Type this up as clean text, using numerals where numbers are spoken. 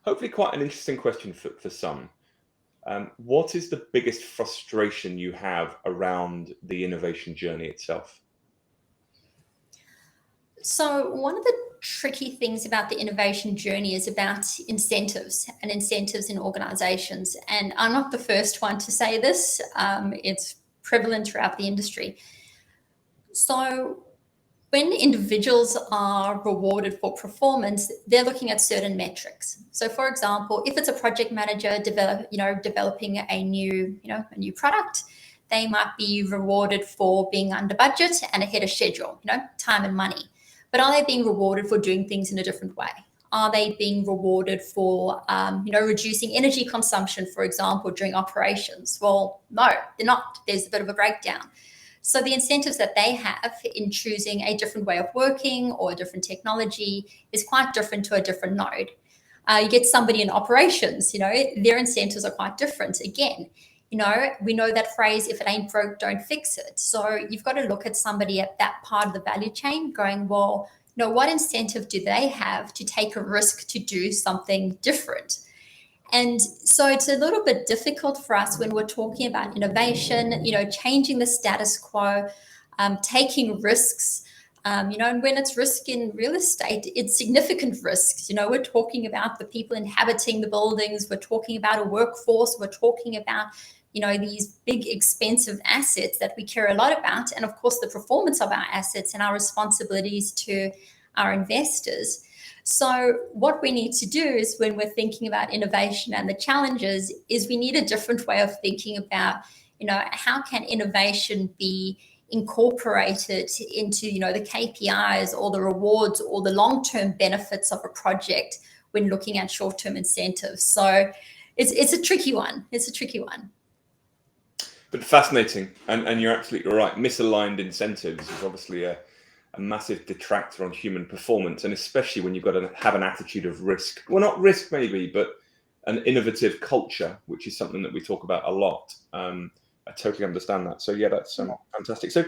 Hopefully quite an interesting question for some. What is the biggest frustration you have around the innovation journey itself? So one of the tricky things about the innovation journey is about incentives and incentives in organizations. And I'm not the first one to say this. It's prevalent throughout the industry. So when individuals are rewarded for performance, they're looking at certain metrics. So, for example, if it's a project manager developing a new product, they might be rewarded for being under budget and ahead of schedule, time and money. But are they being rewarded for doing things in a different way? Are they being rewarded for, reducing energy consumption, for example, during operations? Well, no, they're not. There's a bit of a breakdown. So the incentives that they have in choosing a different way of working or a different technology is quite different to a different node. You get somebody in operations, their incentives are quite different. Again, we know that phrase, if it ain't broke, don't fix it. So you've got to look at somebody at that part of the value chain going, well, what incentive do they have to take a risk to do something different? And so it's a little bit difficult for us when we're talking about innovation, changing the status quo, taking risks. And when it's risk in real estate, it's significant risks. We're talking about the people inhabiting the buildings. We're talking about a workforce. We're talking about, these big, expensive assets that we care a lot about. And of course, the performance of our assets and our responsibilities to our investors. So what we need to do is, when we're thinking about innovation and the challenges, is we need a different way of thinking about, how can innovation be incorporated into, the KPIs or the rewards or the long-term benefits of a project when looking at short-term incentives. So it's a tricky one. It's a tricky one. But fascinating, and you're absolutely right. Misaligned incentives is obviously a massive detractor on human performance, and especially when you've got to have an attitude of risk. Well, not risk maybe, but an innovative culture, which is something that we talk about a lot. I totally understand that. So yeah, that's fantastic. So